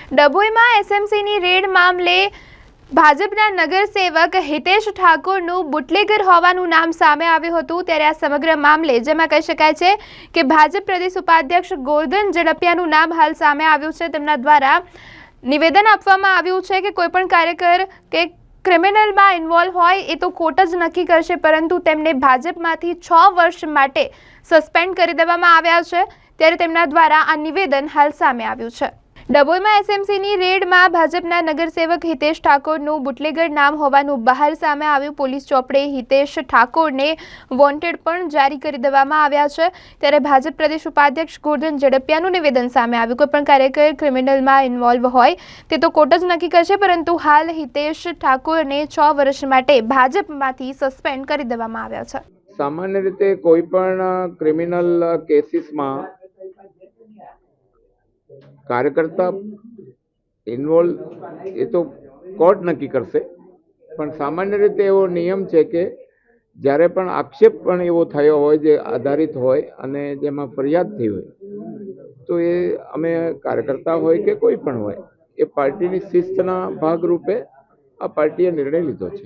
ડભોઈમાં એસએમસીની red મામલે ભાજપના નગરસેવક Hitesh ઠાકોરનું bootlegger હોવાનું નામ સામે આવ્યું હતું। ત્યારે આ સમગ્ર મામલે જેમાં કહી શકાય છે કે ભાજપ પ્રદેશ ઉપાધ્યક્ષ ગોરધન ઝડપિયાનું નામ હાલ સામે આવ્યું છે। તેમના દ્વારા નિવેદન આપવામાં આવ્યું છે કે કોઈપણ કાર્યકર કે ક્રિમિનલમાં ઇન્વોલ્વ હોય એ તો કોર્ટ જ નક્કી કરશે, પરંતુ તેમને ભાજપમાંથી 6 વર્ષ માટે સસ્પેન્ડ કરી દેવામાં આવ્યા છે। ત્યારે તેમના દ્વારા આ નિવેદન હાલ સામે આવ્યું છે। ડભોઈમાં એસએમસીની રેડમાં ભાજપના નગરસેવક હિતેશ ઠાકોરનું બુટલેગર નામ હોવાનું બહાર સામે આવ્યું। પોલીસ ચોપડે હિતેશ ઠાકોરને વોન્ટેડ પણ જારી કરી દેવામાં આવ્યા છે। ત્યારે ભાજપ પ્રદેશ ઉપાધ્યક્ષ ગોરધન ઝડપિયાનું નિવેદન સામે આવ્યું। કોઈપણ કાર્યકર ક્રિમિનલમાં ઇન્વોલ્વ હોય તે તો કોર્ટ જ નક્કી કરશે, પરંતુ હાલ હિતેશ ઠાકોરને 6 વર્ષ માટે ભાજપમાંથી સસ્પેન્ડ કરી દેવામાં આવ્યા છે। સામાન્ય રીતે કોઈ પણ ક્રિમિનલ કેસીસમાં કાર્યકર્તા ઇન્વોલ્વ એ તો કોર્ટ નક્કી કરશે, પણ સામાન્ય રીતે એવો નિયમ છે કે જ્યારે પણ આક્ષેપ પણ એવો થયો હોય જે આધારિત હોય અને જેમાં ફરિયાદ થઈ હોય તો એ અમે કાર્યકર્તા હોય કે કોઈ પણ હોય એ પાર્ટીની શિસ્તના ભાગરૂપે આ પાર્ટીએ નિર્ણય લીધો છે।